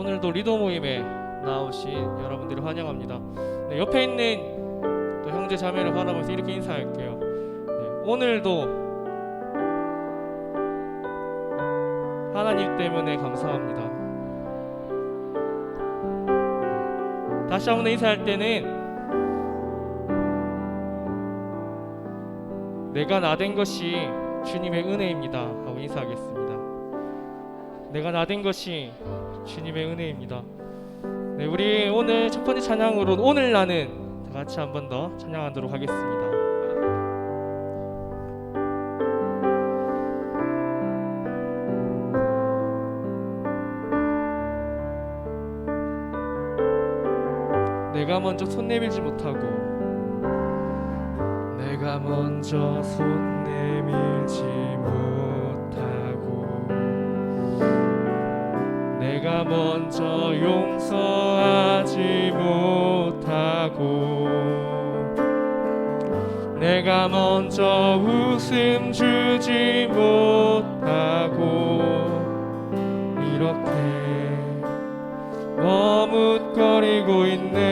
오늘도 리더 모임에 나오신 여러분들을 환영합니다. 네, 옆에 있는 또 형제 자매를 바라보면서 이렇게 인사할게요. 네, 오늘도 하나님 때문에 감사합니다. 다시 한번 인사할 때는 내가 나 된 것이 주님의 은혜입니다 하고 인사하겠습니다. 내가 나 된 것이 주님의 은혜입니다. 네, 우리 오늘 첫 번째 찬양으로 오늘 나는 다 같이 한 번 더 찬양하도록 하겠습니다. 내가 먼저 손 내밀지 못하고 내가 먼저 손 내밀지 못하고 내가 먼저 용서하지 못하고 내가 먼저 웃음 주지 못하고 이렇게 머뭇거리고 있네.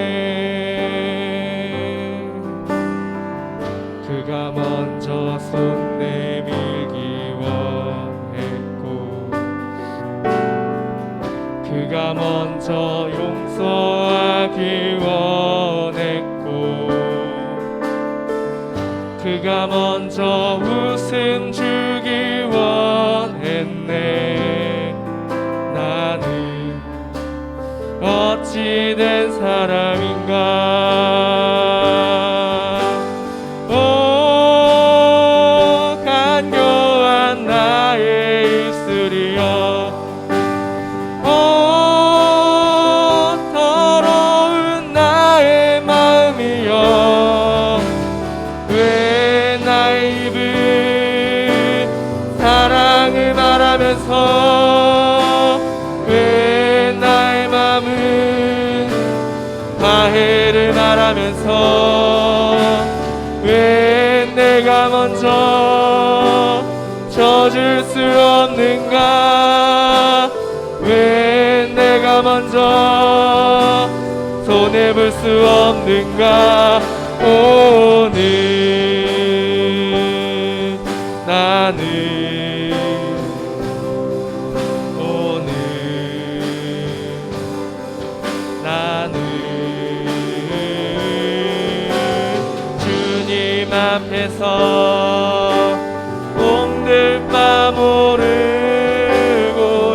그가 먼저 손 내밀기 원했고 그가 먼저 용서하기 원했고 그가 먼저 웃음 주기 원했네. 나는 어찌 된 사람인가. 오 간교한 나의 입술이여 오 더러운 나의 마음이여 왜 나의 입은 사랑을 말하면서 왜 나의 마음은 화해를 말하면서 왜 내가 먼저 져줄 수 없는가. 왜 내가 먼저 손해볼 수 없는가. 오늘 나는 주님 앞에서 옹들바 모르고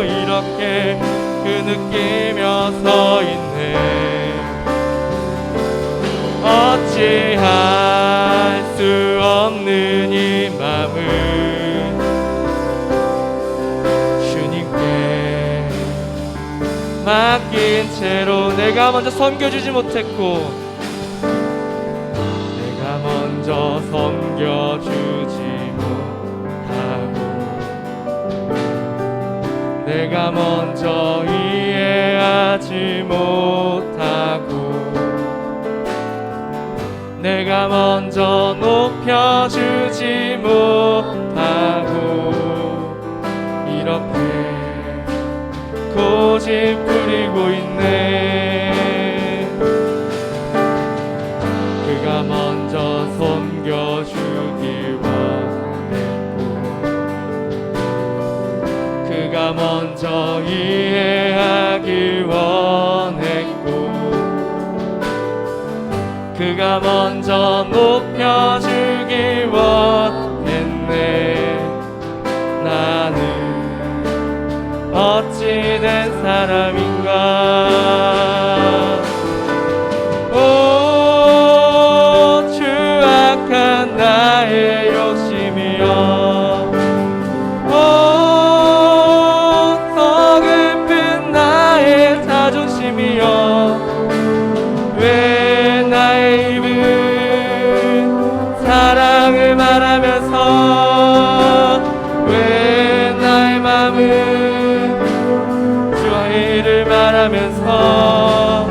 이렇게 느끼며 서 있네. 어찌할 수 없는 이 맘을 주님께 맡긴 채로 내가 먼저 섬겨주지 못했고 내가 먼저 섬겨주지 못하고 내가 먼저 이해하지 못하고 내가 먼저 높여주지 못하고 이렇게 고집 부리고 있네. 그가 먼저 섬겨주기 원했고 그가 먼저 이해하기 원했고 그가 먼저 높여주기 원했네. 나는 어찌 된 사람인가. 오 추악한 나의 욕심이여 오 서글픈 나의 자존심이여 왜 나의 입은 사랑을 말하면서 왜 나의 맘은 주의를 말하면서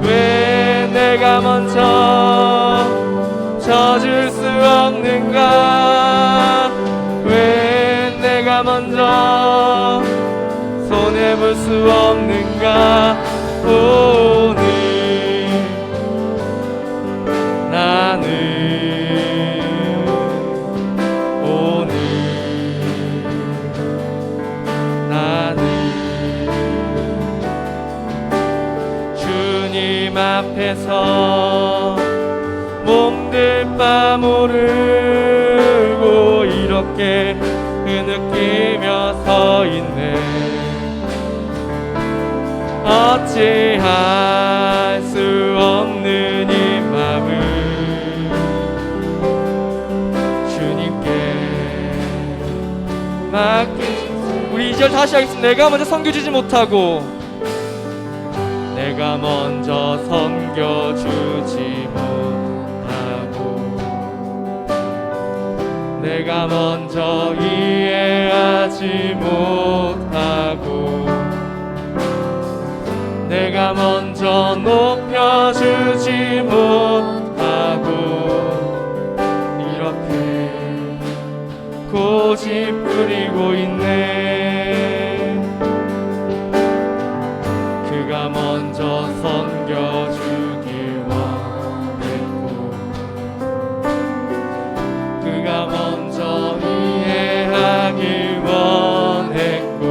왜 내가 먼저 져줄 수 없는가. 왜 내가 먼저 손해볼 수 없는가. 오늘 나는 오늘 나는 주님 앞에서 몸둘 바 모르고 이렇게 흐느끼며 서 있네. 어찌할 수 없는 이 맘을 주님께 맡긴. 우리 2절 다시 하겠습니다. 내가 먼저 섬겨주지 못하고 내가 먼저 섬겨주지 못하고 내가 먼저 이해하지 못하고 내가 먼저 높여주지 못하고 이렇게 고집 부리고 있네. 그가 먼저 섬겨주길 원했고 그가 먼저 이해하길 원했고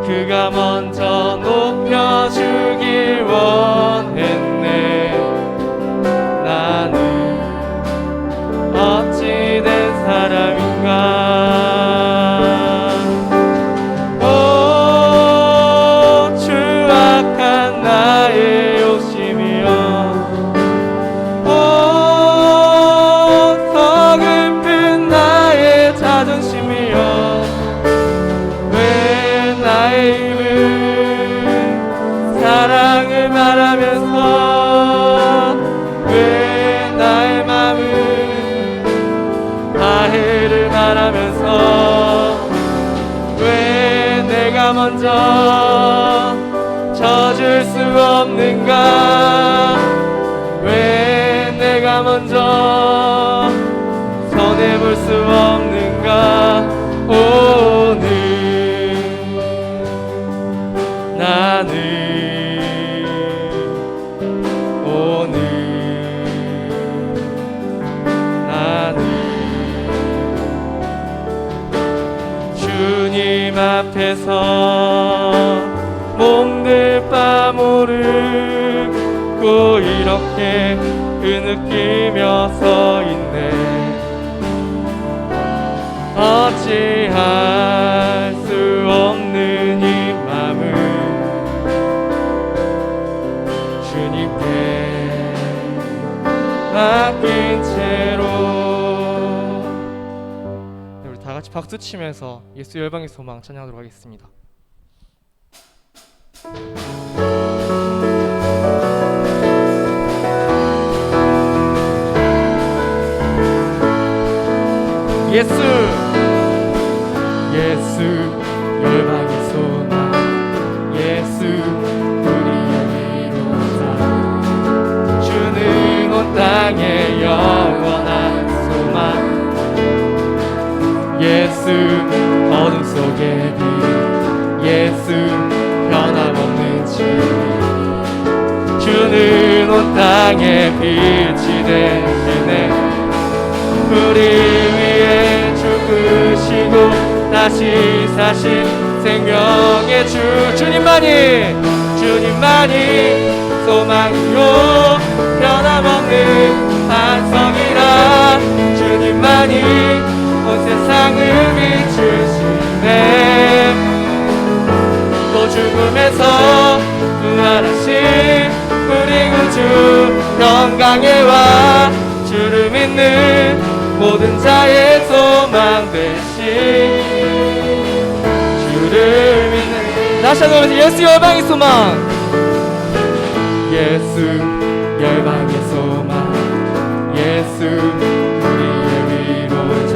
그가 먼저 높여주길 원했네. 나는 어찌된 사람인가. 오 추악한 나의 욕심이여 오 서글픈 나의 자존심이여 왜 나의 입은 사랑을 말하면서 왜 나의 맘은 화해를 말하면서 왜 내가 먼저 져줄 수 없는가. 왜 내가 먼저 손해볼 수 없는가. 오늘 나는 오늘 나는 주님 앞에서 몸둘 바 모르고 이렇게 흐느끼며 서 있네. 어찌할 수 없는 이 맘을 주님께 맡긴 채로. 네, 우리 다 같이 박수 치면서 예수 열방의 소망 찬양하도록 하겠습니다. 예수 예수 열방의 소망 예수 우리의 위로자 주는 온 땅의 영원한 소망 예수 어둠 속의 빛 예수 변함없는 진리 주는 온 땅의 빛이 되시네. 우리 위해 죽으시고 다시 사신 생명의 주 주님만이 소망이요 변함없는 반석이라 주님만이 온 세상을 비추시네. 또 죽음에서 부활하신 우리 구주 평강에 와 주를 믿는 모든 자의 소망 되신 주를 믿는. 다시 한번 예수 열방의 소망 예수 열방의 소망 예수 우리의 위로자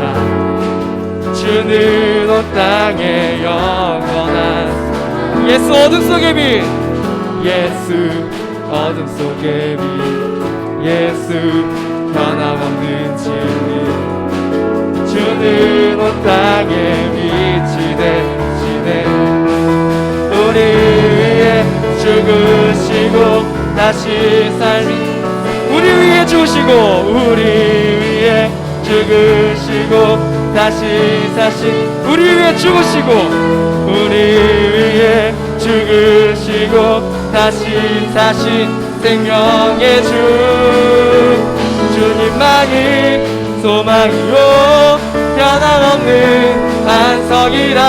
주는 온 땅의 영원한 예수 어둠 속의 빛 예수 어둠 속의 빛 예수 변함없는 진리 주는 온 땅에 빛이 되시네. 우리 위해 죽으시고 다시 살리 우리 위해 죽으시고 우리 위해 죽으시고 다시 사신 우리 위해 죽으시고 우리 위해 죽으시고 다시 사신 생명의 주 주님만이 소망이요 변함없는 반석이라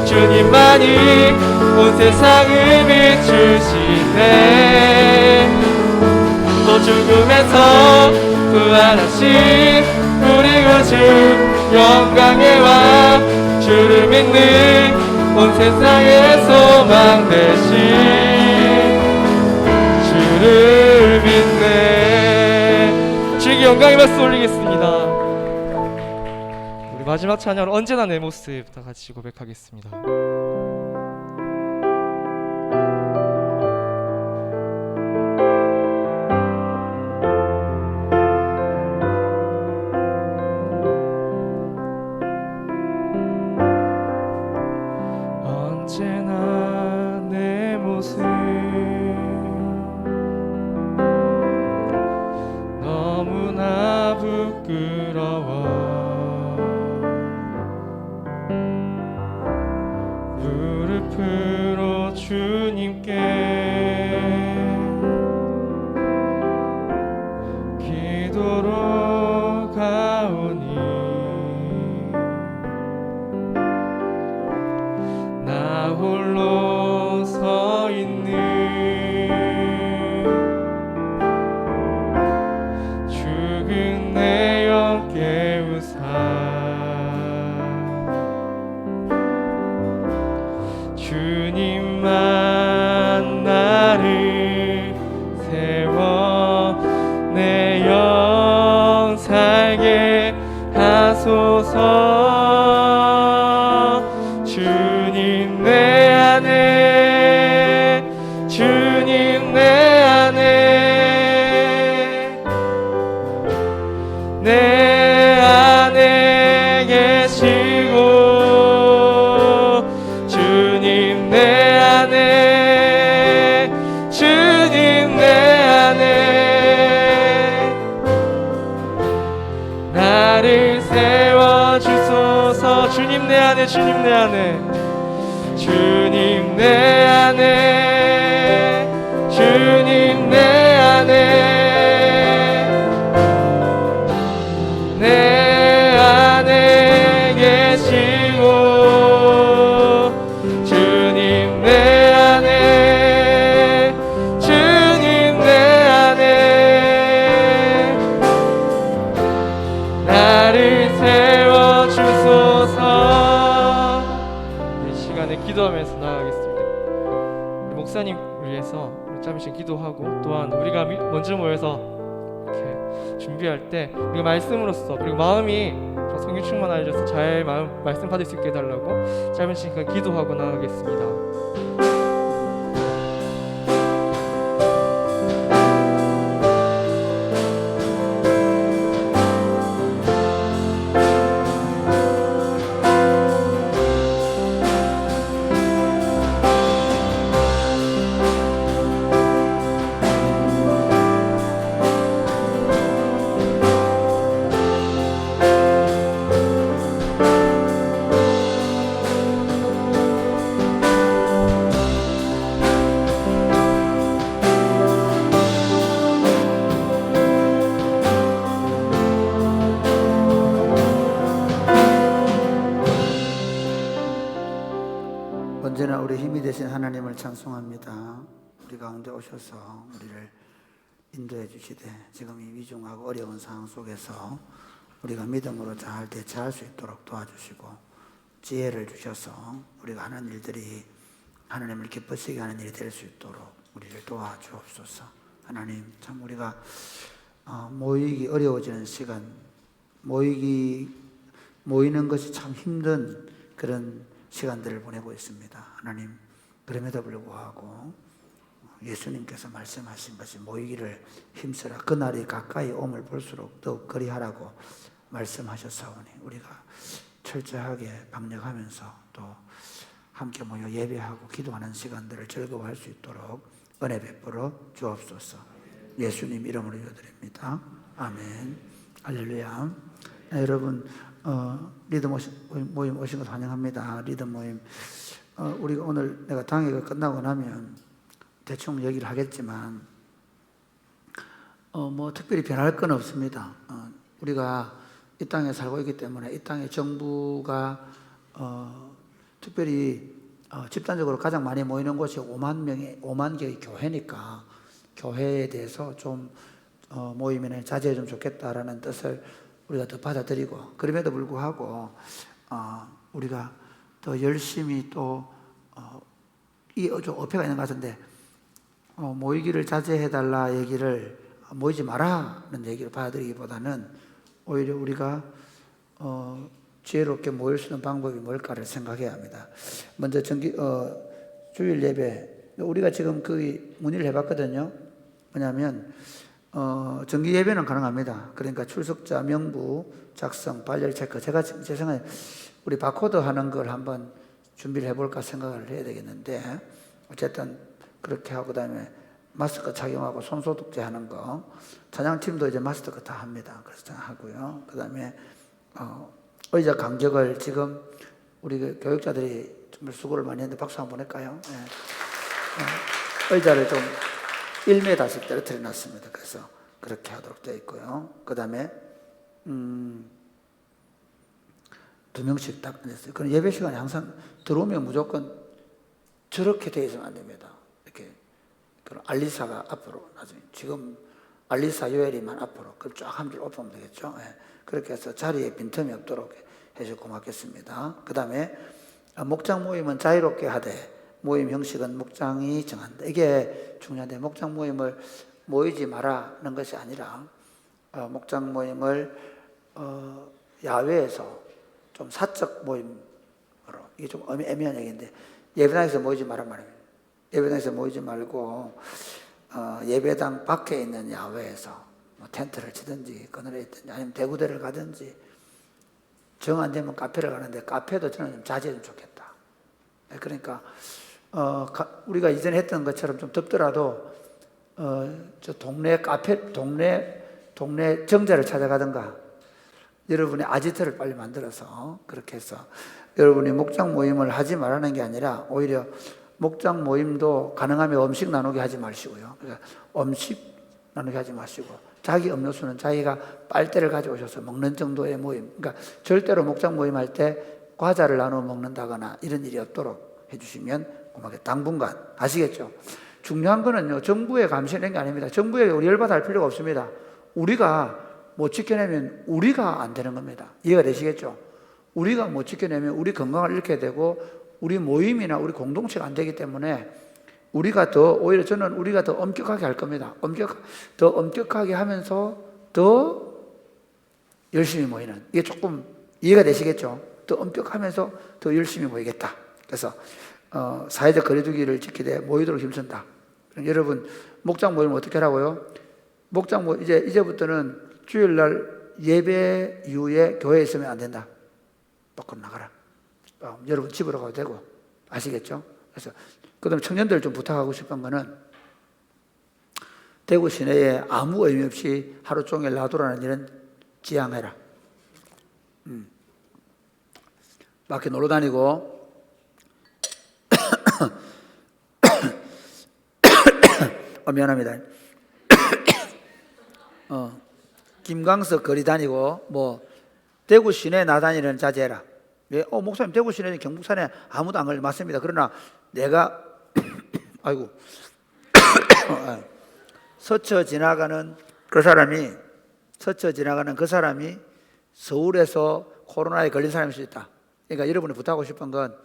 주님만이 온 세상을 비추시네 또 죽음에서 부활하신 우리 구주 영광의 왕 주를 믿는 온 세상의 소망 되신 주를 믿네. 주에게 영광의 박수 올리겠습니다. 우리 마지막 찬양은 언제나 내 모습 다 같이 고백하겠습니다. 언제나 내 모습 너무나 부끄러워 무릎으로 주님께 기도로 가오니 나 홀로 서 있는 죽은 내 영 깨우사 주님만 나를 세워 내 영 살게 하소서 주님 내 안에 주님 내 안에 내 안에 계시고 주님 내 안에 주님 내 안에 나를 세워주소서 주님 내 안에 주님 내 안에 주님 내 안에 주님 내 안에 내 안에 계시고 주님 내 안에 주님 내 안에 나를 세워주소서. 이 시간에 기도하면서 나아가겠습니다. 우리 목사님 위해서 잠시 기도하고 또한 우리가 먼저 모여서 이렇게 준비할 때 우리가 말씀으로써 그리고 마음이 성령 충만하여져서 잘 말씀 받을 수 있게 해달라고 짧은 시간 기도하고 나가겠습니다. 언제나 우리 힘이 되신 하나님을 찬송합니다. 우리 가운데 오셔서 우리를 인도해 주시되 지금 이 위중하고 어려운 상황 속에서 우리가 믿음으로 잘 대처할 수 있도록 도와주시고 지혜를 주셔서 우리가 하는 일들이 하나님을 기쁘시게 하는 일이 될 수 있도록 우리를 도와주옵소서. 하나님, 참 우리가 모이기 어려워지는 시간, 모이는 것이 참 힘든 그런 시간들을 보내고 있습니다. 하나님, 그럼에도 불구하고 예수님께서 말씀하신 것이 모이기를 힘쓰라. 그날이 가까이 오물 볼수록 더욱 그리하라고 말씀하셨사오니 우리가 철저하게 방역하면서 또 함께 모여 예배하고 기도하는 시간들을 즐거워할 수 있도록 은혜 베풀어 주옵소서. 예수님 이름으로 기도드립니다. 아멘. 할렐루야. 네, 여러분 리더 모임 오신 것 환영합니다. 리더 모임 우리가 오늘 내가 당회가 끝나고 나면 대충 얘기를 하겠지만 뭐 특별히 변할 건 없습니다. 우리가 이 땅에 살고 있기 때문에 이 땅의 정부가 특별히 집단적으로 가장 많이 모이는 곳이 5만 개의 교회니까 교회에 대해서 좀 모이면 자제해 주면 좋겠다라는 뜻을 우리가 더 받아들이고, 그럼에도 불구하고 우리가 더 열심히 또 이 좀 어폐가 있는 것 같은데 모이기를 자제해달라 얘기를 모이지 마라는 얘기를 받아들이기보다는 오히려 우리가 지혜롭게 모일 수 있는 방법이 뭘까를 생각해야 합니다. 먼저 주일 예배, 우리가 지금 그 문의를 해봤거든요. 뭐냐면 정기 예배는 가능합니다. 그러니까 출석자 명부 작성, 발열 체크. 제가 제 생각에 우리 바코드 하는 걸 한번 준비를 해볼까 생각을 해야 되겠는데, 어쨌든 그렇게 하고, 그다음에 마스크 착용하고 손소독제 하는 거, 찬양팀도 이제 마스크 다 합니다. 그래서 하고요. 그다음에 의자 간격을 지금 우리 교육자들이 정말 수고를 많이 했는데 박수 한번 할까요? 네. 의자를 좀 1m씩 떨어뜨려 놨습니다. 그래서 그렇게 하도록 되어 있고요. 그다음에 2명씩 딱 앉았어요. 그럼 예배 시간에 항상 들어오면 무조건 저렇게 되어 있으면 안 됩니다. 이렇게 그럼 알리사가 앞으로, 나중에 지금 알리사 요엘이만 앞으로 그걸 쫙 한 줄 엎으면 되겠죠. 네. 그렇게 해서 자리에 빈틈이 없도록 해주시고 고맙겠습니다. 그 다음에 목장 모임은 자유롭게 하되 모임 형식은 목장이 정한다. 이게 중요한데, 목장 모임을 모이지 말라는 것이 아니라 목장 모임을 야외에서 좀 사적 모임으로, 이게 좀 애매한 얘기인데 예배당에서 모이지 말란 말입니다. 예배당에서 모이지 말고 예배당 밖에 있는 야외에서 뭐 텐트를 치든지 그늘에 있든지 아니면 대구대를 가든지, 정 안 되면 카페를 가는데 카페도 저는 좀 자제해주면 좋겠다. 그러니까 우리가 이전에 했던 것처럼 좀 덥더라도 저 동네 카페, 동네 정자를 찾아가든가, 여러분의 아지트를 빨리 만들어서 그렇게 해서 여러분이 목장 모임을 하지 말라는 게 아니라 오히려 목장 모임도 가능하면 음식 나누게 하지 마시고요. 그러니까 음식 나누게 하지 마시고 자기 음료수는 자기가 빨대를 가져오셔서 먹는 정도의 모임. 그러니까 절대로 목장 모임할 때 과자를 나눠 먹는다거나 이런 일이 없도록 해주시면 고맙겠다. 당분간. 아시겠죠? 중요한 거는요, 정부의 감시는 게 아닙니다. 정부에 우리 열받아 할 필요가 없습니다. 우리가 못 지켜내면 우리가 안 되는 겁니다. 이해가 되시겠죠? 우리가 못 지켜내면 우리 건강을 잃게 되고 우리 모임이나 우리 공동체가 안 되기 때문에 오히려 저는 우리가 더 엄격하게 할 겁니다. 더 엄격하게 하면서 더 열심히 모이는, 이게 조금 이해가 되시겠죠? 더 엄격하면서 더 열심히 모이겠다. 그래서 사회적 거리두기를 지키되 모이도록 힘쓴다. 여러분, 목장 모임을 어떻게 하라고요? 목장 모임 이제부터는 주일날 예배 이후에 교회에 있으면 안 된다. 밖으로 나가라. 여러분 집으로 가도 되고. 아시겠죠? 그래서 그다음 청년들 좀 부탁하고 싶은 거는, 대구 시내에 아무 의미 없이 하루 종일 놔두라는 일은 지양해라. 밖에 놀러 다니고 미안합니다. 김광석 거리 다니고 뭐 대구 시내 나다니는 자제해라. 왜? 목사님 대구 시내 경북산에 아무도 안 걸려. 맞습니다. 그러나 내가 아이고 스쳐 지나가는 그 사람이 서울에서 코로나에 걸린 사람일 수 있다. 그러니까 여러분이 부탁하고 싶은 건,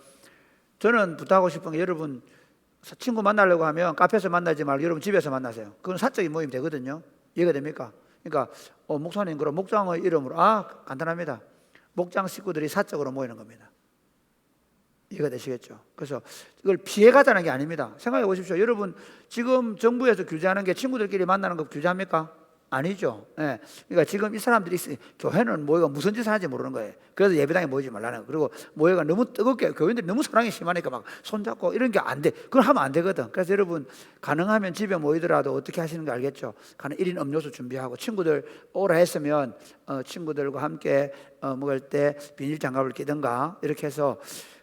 저는 부탁하고 싶은 게, 여러분 친구 만나려고 하면 카페에서 만나지 말고 여러분 집에서 만나세요. 그건 사적인 모임이 되거든요. 이해가 됩니까? 그러니까 목사님 그럼 목장의 이름으로, 간단합니다. 목장 식구들이 사적으로 모이는 겁니다. 이해가 되시겠죠? 그래서 이걸 피해가자는 게 아닙니다. 생각해 보십시오. 여러분 지금 정부에서 규제하는 게 친구들끼리 만나는 거 규제합니까? 아니죠. 예. 그러니까 지금 이 사람들이 교회는 모여가 무슨 짓을 하는지 모르는 거예요. 그래서 예배당에 모이지 말라는 거예요. 그리고 모여가 너무 뜨겁게 교인들이 너무 사랑이 심하니까 막 손잡고 이런 게 안 돼. 그걸 하면 안 되거든. 그래서 여러분 가능하면 집에 모이더라도 어떻게 하시는 거 알겠죠? 가는 1인 음료수 준비하고 친구들 오라 했으면 친구들과 함께 먹을 때 비닐 장갑을 끼든가 이렇게 해서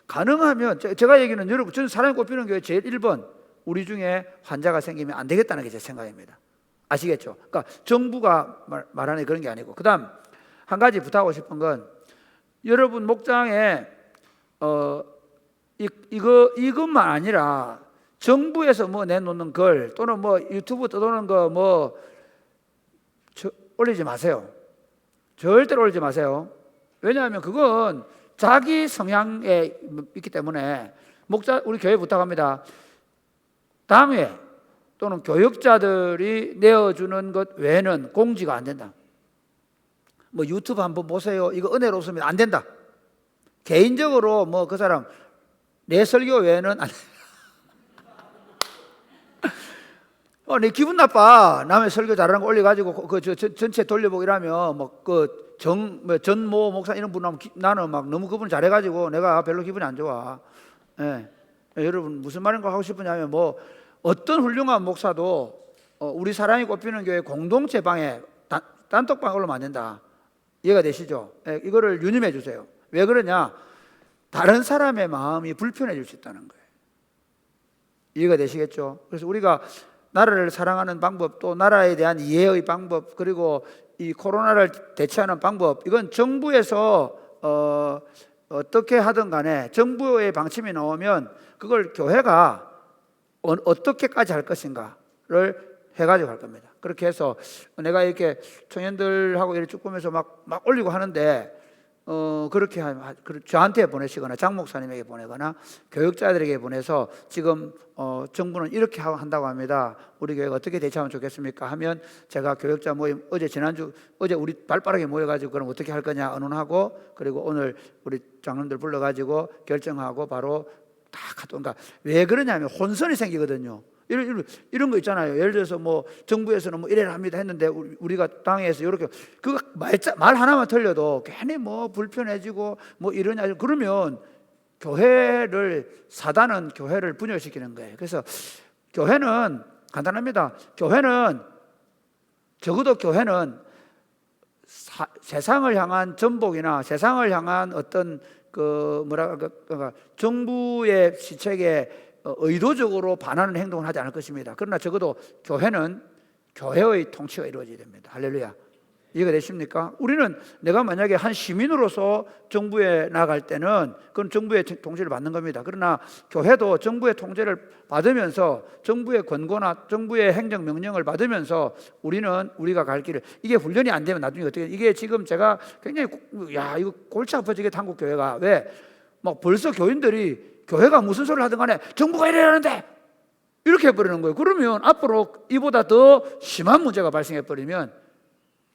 가능하면 제가 얘기는 여러분 저는 사랑이 꽃피는 교회 제일 1번 우리 중에 환자가 생기면 안 되겠다는 게 제 생각입니다. 아시겠죠? 그러니까 정부가 말하는 그런 게 아니고 그다음 한 가지 부탁하고 싶은 건 여러분 목장에 이것만 아니라 정부에서 뭐 내놓는 글 또는 뭐 유튜브 떠도는 거 뭐 올리지 마세요. 절대로 올리지 마세요. 왜냐하면 그건 자기 성향에 있기 때문에 목자 우리 교회 부탁합니다. 당회 또는 교육자들이 내어주는 것 외에는 공지가 안 된다. 뭐 유튜브 한번 보세요. 이거 은혜롭습니다. 안 된다. 개인적으로 뭐 그 사람 내 설교 외에는 안 된다. 내 기분 나빠. 남의 설교 잘하는 거 올려가지고 전체 돌려보고 이러면 뭐 전모 목사 이런 분 나는 막 너무 그분 잘해가지고 내가 별로 기분이 안 좋아. 예. 여러분 무슨 말인가 하고 싶으냐면 뭐 어떤 훌륭한 목사도 우리 사랑이 꽃피는 교회 공동체 방에 단톡방에 올리면 안 된다. 이해가 되시죠? 예, 이거를 유념해 주세요. 왜 그러냐? 다른 사람의 마음이 불편해질 수 있다는 거예요. 이해가 되시겠죠? 그래서 우리가 나라를 사랑하는 방법, 또 나라에 대한 이해의 방법, 그리고 이 코로나를 대처하는 방법, 이건 정부에서 어떻게 하든 간에 정부의 방침이 나오면 그걸 교회가 어떻게까지 할 것인가를 해가지고 할 겁니다. 그렇게 해서 내가 이렇게 청년들하고 이렇게 쭉 보면서 막 올리고 하는데 그렇게 저한테 보내시거나 장 목사님에게 보내거나 교육자들에게 보내서 지금 정부는 이렇게 한다고 합니다. 우리 교회가 어떻게 대처하면 좋겠습니까? 하면 제가 교육자 모임 어제 우리 발빠르게 모여가지고 그럼 어떻게 할 거냐 의논하고 그리고 오늘 우리 장로들 불러가지고 결정하고 바로 다 그러니까 왜 그러냐면 혼선이 생기거든요. 이런 거 있잖아요. 예를 들어서 뭐 정부에서는 뭐 이래라 합니다 했는데 우리가 당에서 이렇게 그거 말 하나만 틀려도 괜히 뭐 불편해지고 뭐 이러냐 그러면 사단은 교회를 분열시키는 거예요. 그래서 교회는 간단합니다. 적어도 교회는 세상을 향한 전복이나 세상을 향한 어떤 그러니까 정부의 시책에 의도적으로 반하는 행동을 하지 않을 것입니다. 그러나 적어도 교회는 교회의 통치가 이루어져야 됩니다. 할렐루야. 이해가 되십니까? 우리는 내가 만약에 한 시민으로서 정부에 나갈 때는 그건 정부의 통제를 받는 겁니다. 그러나 교회도 정부의 통제를 받으면서 정부의 권고나 정부의 행정명령을 받으면서 우리가 갈 길을 이게 훈련이 안 되면 나중에 어떻게 이게 지금 제가 굉장히 이거 골치 아파지게 한국 교회가 왜 막 벌써 교인들이 교회가 무슨 소리를 하든 간에 정부가 이래야 하는데 이렇게 해버리는 거예요. 그러면 앞으로 이보다 더 심한 문제가 발생해버리면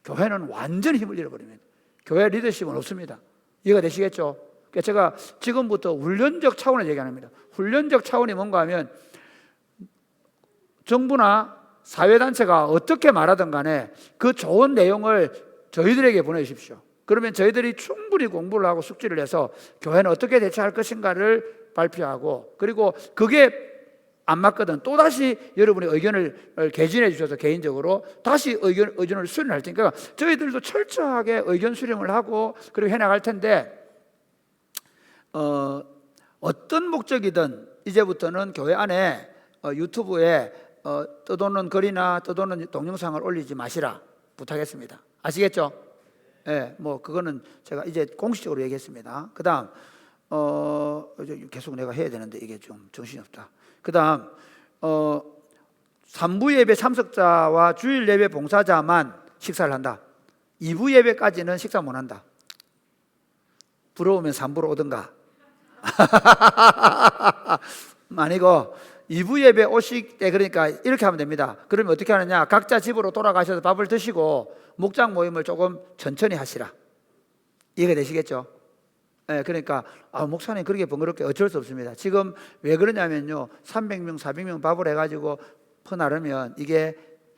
교회는 완전히 힘을 잃어버립니다. 교회 리더십은 없습니다. 이해가 되시겠죠? 그러니까 제가 지금부터 훈련적 차원에서 얘기합니다. 훈련적 차원이 뭔가 하면 정부나 사회단체가 어떻게 말하든 간에 그 좋은 내용을 저희들에게 보내주십시오. 그러면 저희들이 충분히 공부를 하고 숙지를 해서 교회는 어떻게 대처할 것인가를 발표하고 그리고 그게 안 맞거든 또다시 여러분의 의견을 개진해 주셔서 개인적으로 다시 의견을 수렴할 테니까 저희들도 철저하게 의견 수렴을 하고 그리고 해나갈 텐데 어떤 목적이든 이제부터는 교회 안에 유튜브에 떠도는 글이나 떠도는 동영상을 올리지 마시라 부탁했습니다. 아시겠죠? 예, 뭐 그거는 제가 이제 공식적으로 얘기했습니다. 그다음 계속 내가 해야 되는데 이게 좀 정신이 없다. 그다음 3부 예배 참석자와 주일 예배 봉사자만 식사를 한다. 2부 예배까지는 식사 못 한다. 부러우면 3부로 오든가. 아니고 2부 예배 오실 때 그러니까 이렇게 하면 됩니다. 그러면 어떻게 하느냐? 각자 집으로 돌아가셔서 밥을 드시고 목장 모임을 조금 천천히 하시라. 이해가 되시겠죠? 네, 그러니까 목사님 그렇게 번거롭게 어쩔 수 없습니다. 지금 왜 그러냐면요 300명 400명 밥을 해가지고 퍼나르면 이게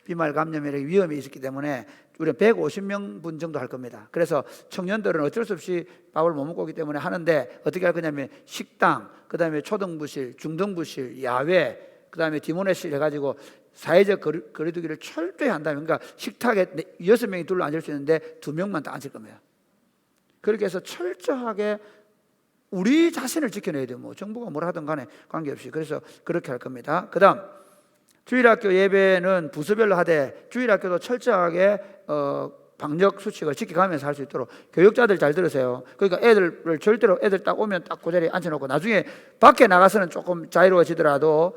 비말 감염의 위험이 있었기 때문에 우리가 150명 정도 할 겁니다. 그래서 청년들은 어쩔 수 없이 밥을 못 먹고 오기 때문에 하는데 어떻게 할 거냐면 식당, 그 다음에 초등부실, 중등부실, 야외, 그 다음에 디모네실 해가지고 사회적 거리두기를 철저히 한다면, 그러니까 식탁에 6명이 둘러 앉을 수 있는데 2명만 딱 앉을 겁니다. 그렇게 해서 철저하게 우리 자신을 지켜내야 돼요. 뭐 정부가 뭘 하든 간에 관계없이. 그래서 그렇게 할 겁니다. 그 다음 주일학교 예배는 부서별로 하되 주일학교도 철저하게 방역 수칙을 지켜가면서 할 수 있도록, 교육자들 잘 들으세요. 그러니까 애들을 절대로 애들 딱 오면 딱 그 자리에 앉혀놓고 나중에 밖에 나가서는 조금 자유로워지더라도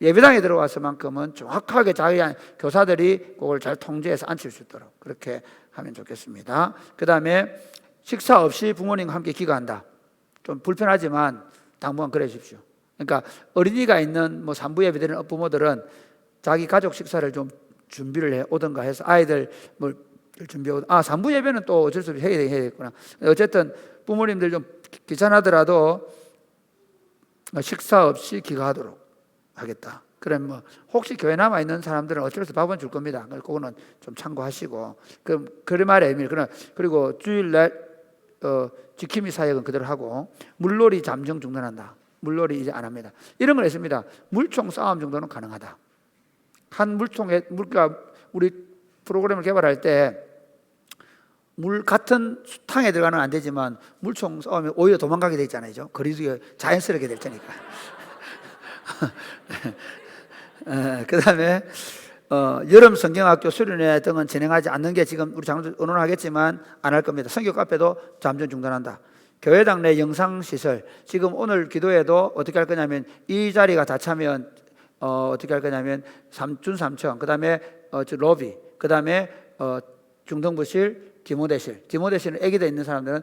예배당에 들어와서만큼은 정확하게 자기한 교사들이 그걸 잘 통제해서 앉힐 수 있도록 그렇게 하면 좋겠습니다. 그 다음에 식사 없이 부모님과 함께 기도한다. 좀 불편하지만 당분간 그래 주십시오. 그러니까 어린이가 있는 뭐 산부 예배 드리는 부모들은 자기 가족 식사를 좀 준비를 해 오든가 해서 아이들 뭘 준비해 산부 예배는 또 어쩔 수 없이 해야 되겠구나. 어쨌든 부모님들 좀 귀찮아더라도 식사 없이 기도하도록 하겠다. 그럼 뭐 혹시 교회 남아 있는 사람들은 어쩔 수 없이 밥은 줄 겁니다. 그거는 좀 참고하시고. 그럼 그 말의 의미를 그리고 주일날 지킴이 사역은 그대로 하고 물놀이 잠정 중단한다. 물놀이 이제 안 합니다. 이런 걸 했습니다. 물총 싸움 정도는 가능하다. 한 물총에 우리 프로그램을 개발할 때 물 같은 수탕에 들어가는 안 되지만 물총 싸우면 오히려 도망가게 돼 있잖아요. 거리두기 자연스럽게 될 테니까. 그 다음에 여름 성경학교 수련회 등은 진행하지 않는 게 지금 우리 장로들 의논하겠지만 안 할 겁니다. 선교 카페도 잠정 중단한다. 교회당 내 영상시설, 지금 오늘 기도에도 어떻게 할 거냐면 이 자리가 다 차면 어떻게 할 거냐면 준삼청, 그 다음에 로비, 그 다음에 중등부실, 디모데실은 애기들 있는 사람들은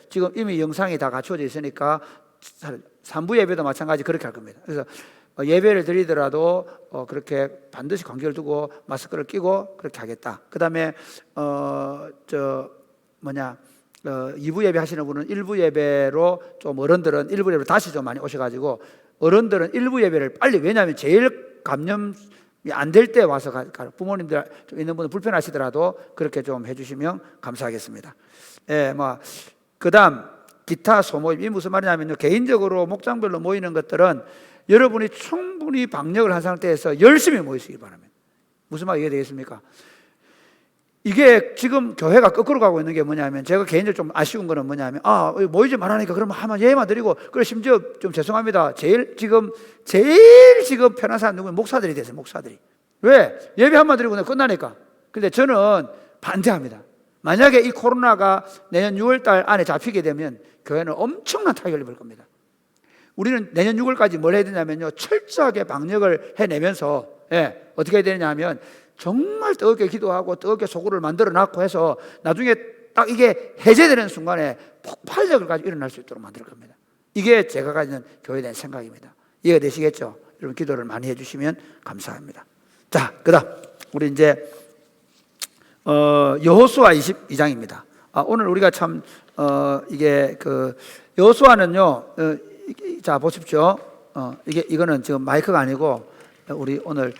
지금 이미 영상이 다 갖춰져 있으니까 산부 예배도 마찬가지 그렇게 할 겁니다. 그래서 예배를 드리더라도 그렇게 반드시 관계를 두고 마스크를 끼고 그렇게 하겠다. 그 다음에 2부 예배 하시는 분은 1부 예배로 좀 어른들은 1부 예배로 다시 좀 많이 오셔가지고 어른들은 1부 예배를 빨리, 왜냐하면 제일 감염이 안 될 때 와서 부모님들 좀 있는 분은 불편하시더라도 그렇게 좀 해주시면 감사하겠습니다. 그 다음 기타 소모임, 이 무슨 말이냐면요, 개인적으로 목장별로 모이는 것들은 여러분이 충분히 방역을 한 상태에서 열심히 모이시기 바랍니다. 무슨 말 이해되겠습니까? 이게 지금 교회가 거꾸로 가고 있는 게 뭐냐면, 제가 개인적으로 좀 아쉬운 거는 뭐냐면, 모이지 말라니까 그러면 하면 예만 드리고, 그래 심지어 좀 죄송합니다. 제일 지금 편한 사람 누구면 목사들이 됐어요. 목사들이. 왜? 예배 한번 드리고 끝나니까. 근데 저는 반대합니다. 만약에 이 코로나가 내년 6월 달 안에 잡히게 되면 교회는 엄청난 타격을 입을 겁니다. 우리는 내년 6월까지 뭘 해야 되냐면요, 철저하게 방역을 해내면서 어떻게 해야 되느냐 하면 정말 뜨겁게 기도하고 뜨겁게 소구를 만들어 놨고 해서 나중에 딱 이게 해제되는 순간에 폭발력을 가지고 일어날 수 있도록 만들 겁니다. 이게 제가 가지는 교회에 대한 생각입니다. 이해가 되시겠죠? 여러분 기도를 많이 해주시면 감사합니다. 자, 그다음 우리 이제 여호수아 22장입니다. 오늘 우리가 참 이게 여호수아는요, 자 보십시오. 이거는 지금 마이크가 아니고 우리 오늘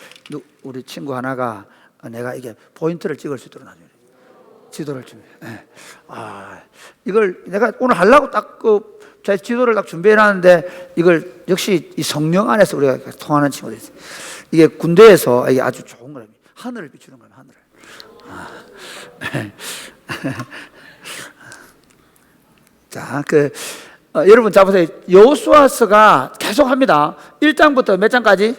우리 친구 하나가 내가 이게 포인트를 찍을 수 있도록 나중에 지도를 준비. 이걸 내가 오늘 하려고 딱 제 지도를 딱 준비해놨는데 이걸 역시 이 성령 안에서 우리가 통하는 친구들이 있어요. 이게 군대에서 이게 아주 좋은 거예요. 하늘을 비추는 거예요. 하늘을. 자, 여러분 자 보세요. 여호수아서가 계속 합니다. 1장부터 몇 장까지?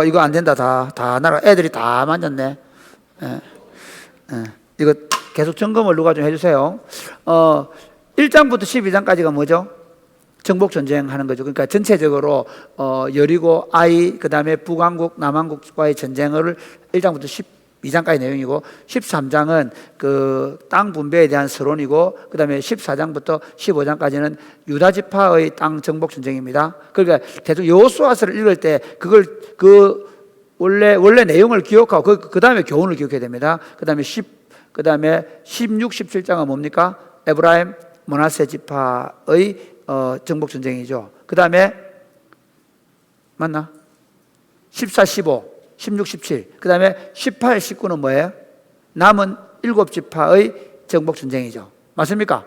이거 안 된다. 다 나라 애들이 다 만졌네. 이거 계속 점검을 누가 좀 해주세요. 1장부터 12장까지가 뭐죠? 정복 전쟁하는 거죠. 그러니까 전체적으로 여리고, 아이, 그 다음에 북왕국, 남왕국과의 전쟁을 1장부터 12장까지 내용이고, 13장은 그 땅 분배에 대한 서론이고, 그 다음에 14장부터 15장까지는 유다 지파의 땅 정복 전쟁입니다. 그러니까 대충 여호수아서를 읽을 때 그걸 원래 내용을 기억하고 그 다음에 교훈을 기억해야 됩니다. 그 다음에 16, 17장은 뭡니까? 에브라임, 므낫세 지파의 정복 전쟁이죠. 그 다음에 맞나? 14, 15 16, 17. 그 다음에 18, 19는 뭐예요? 남은 7지파의 정복 전쟁이죠. 맞습니까?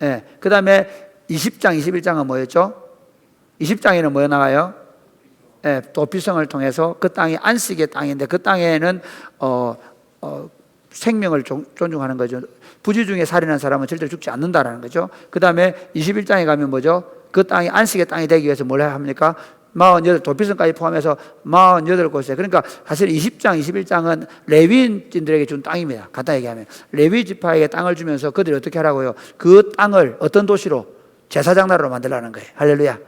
예. 그 다음에 20장, 21장은 뭐였죠? 20장에는 뭐 나와요? 예, 도피성을 통해서 그 땅이 안식의 땅인데 그 땅에는 생명을 존중하는 거죠. 부지 중에 살인한 사람은 절대로 죽지 않는다라는 거죠. 그 다음에 21장에 가면 뭐죠? 그 땅이 안식의 땅이 되기 위해서 뭘 해야 합니까? 48, 도피성까지 포함해서 48곳에. 그러니까 사실 20장, 21장은 레위인들에게 준 땅입니다. 간단히 얘기하면. 레위 지파에게 땅을 주면서 그들이 어떻게 하라고요? 그 땅을 어떤 도시로? 제사장 나라로 만들라는 거예요. 할렐루야.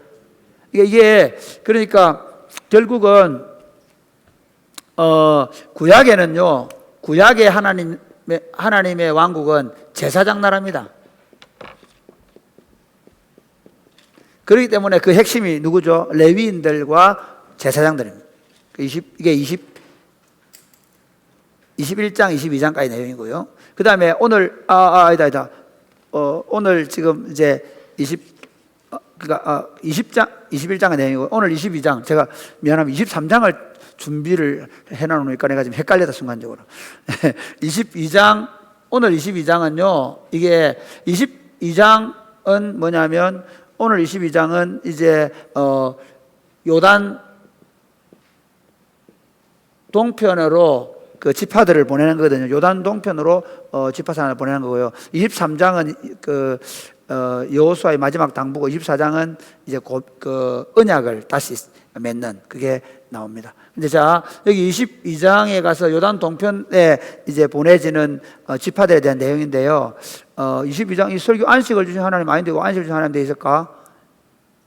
이게 그러니까 결국은 구약에는요, 구약의 하나님의 왕국은 제사장 나라입니다. 그렇기 때문에 그 핵심이 누구죠? 레위인들과 제사장들입니다. 이게 21장, 22장까지 내용이고요. 그 다음에 오늘, 아니다. 오늘 지금 이제 20장, 21장의 내용이고, 오늘 22장, 제가 미안하면 23장을 준비를 해놔놓으니까 내가 지금 헷갈렸다, 순간적으로. 22장, 오늘 22장은요, 이게 22장은 뭐냐면, 오늘 22장은 이제 요단 동편으로 그 지파들을 보내는 거거든요. 요단 동편으로 지파산을 보내는 거고요. 23장은 그 여호수아의 마지막 당부고 24장은 이제 그 언약을 다시 맺는 그게 나옵니다. 근데 자, 여기 22장에 가서 요단 동편에 이제 보내지는 지파들에 대한 내용인데요. 22장 이 설교 안식을 주신 하나님 아닌데 안식을 주신 하나님 돼 있을까?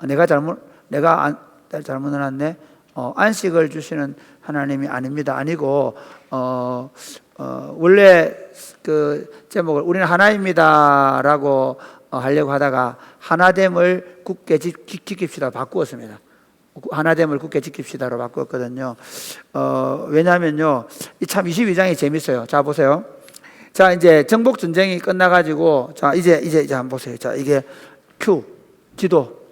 내가 잘못 해놨네. 안식을 주시는 하나님이 아닙니다. 아니고 원래 그 제목을 우리는 하나입니다라고 하려고 하다가 하나됨을 굳게 지킵시다 바꾸었습니다. 하나됨을 굳게 지킵시다로 바꾸었거든요. 왜냐하면요, 참 22장이 재밌어요. 자 보세요. 자 이제 정복 전쟁이 끝나가지고 자 이제 한번 보세요. 자 이게 큐 지도.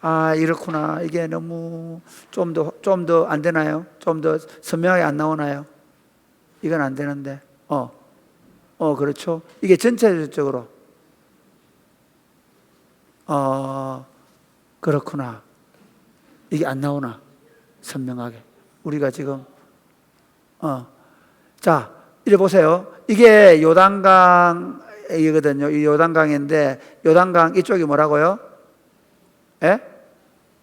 아 이렇구나. 이게 너무 좀 더 안 되나요? 좀 더 선명하게 안 나오나요? 이건 안 되는데. 그렇죠. 이게 전체적으로 그렇구나. 이게 안 나오나? 선명하게. 우리가 지금 자, 이래 보세요. 이게 요단강이거든요. 이 요단강인데 요단강 이쪽이 뭐라고요? 예?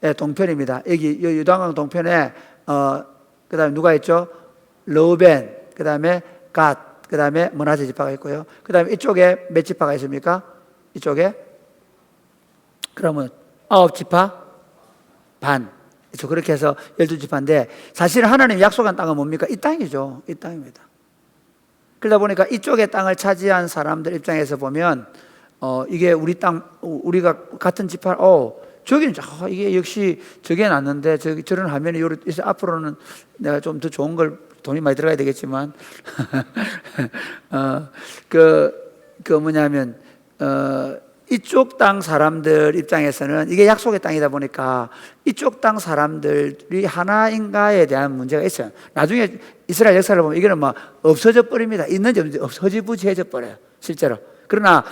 예, 동편입니다. 여기 요단강 동편에 그다음에 누가 있죠? 르우벤, 그다음에 갓, 그다음에 므낫세 지파가 있고요. 그다음에 이쪽에 몇 지파가 있습니까? 이쪽에 그러면 9지파 반. 그렇게 해서 12지파인데 사실 하나님 약속한 땅은 뭡니까? 이 땅이죠. 이 땅입니다. 그러다 보니까 이쪽의 땅을 차지한 사람들 입장에서 보면 이게 우리 땅, 우리가 같은 지파, 저기는 이게 역시 저게 낫는데 저런 화면이 앞으로는 내가 좀 더 좋은 걸 돈이 많이 들어가야 되겠지만 뭐냐면 이쪽 땅 사람들 입장에서는 이게 약속의 땅이다 보니까 이쪽 땅 사람들이 하나인가에 대한 문제가 있어요. 나중에 이스라엘 역사를 보면 이거는 막 없어져 버립니다. 있는지 없는지 허지부지해져 버려요. 실제로. 그러나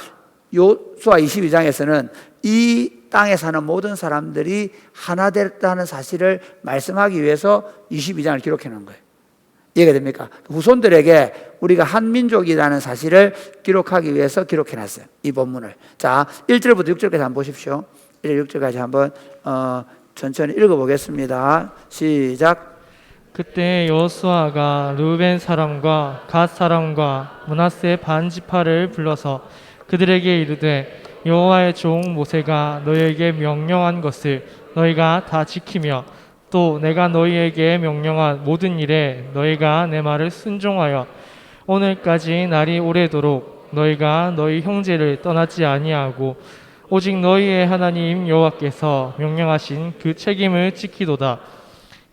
요수아 22장에서는 이 땅에 사는 모든 사람들이 하나 됐다는 사실을 말씀하기 위해서 22장을 기록해 놓은 거예요. 이해가 됩니까? 후손들에게 우리가 한 민족이라는 사실을 기록하기 위해서 기록해 놨어요. 이 본문을. 자, 1절부터 6절까지 한번 보십시오. 1절 6절까지 한번 천천히 읽어보겠습니다. 시작. 그때 여호수아가 르우벤 사람과 갓 사람과 므낫세 반 지파를 불러서 그들에게 이르되 여호와의 종 모세가 너희에게 명령한 것을 너희가 다 지키며 또 내가 너희에게 명령한 모든 일에 너희가 내 말을 순종하여 오늘까지 날이 오래도록 너희가 너희 형제를 떠나지 아니하고 오직 너희의 하나님 여호와께서 명령하신 그 책임을 지키도다.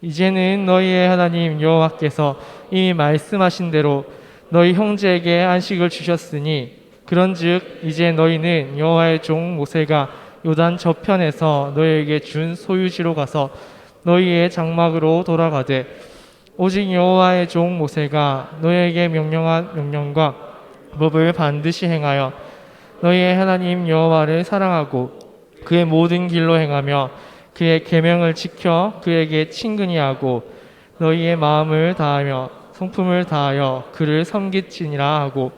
이제는 너희의 하나님 여호와께서 이미 말씀하신 대로 너희 형제에게 안식을 주셨으니 그런즉 이제 너희는 여호와의 종 모세가 요단 저편에서 너희에게 준 소유지로 가서 너희의 장막으로 돌아가되 오직 여호와의 종 모세가 너희에게 명령한 명령과 법을 반드시 행하여 너희의 하나님 여호와를 사랑하고 그의 모든 길로 행하며 그의 계명을 지켜 그에게 친근히 하고 너희의 마음을 다하며 성품을 다하여 그를 섬기치니라 하고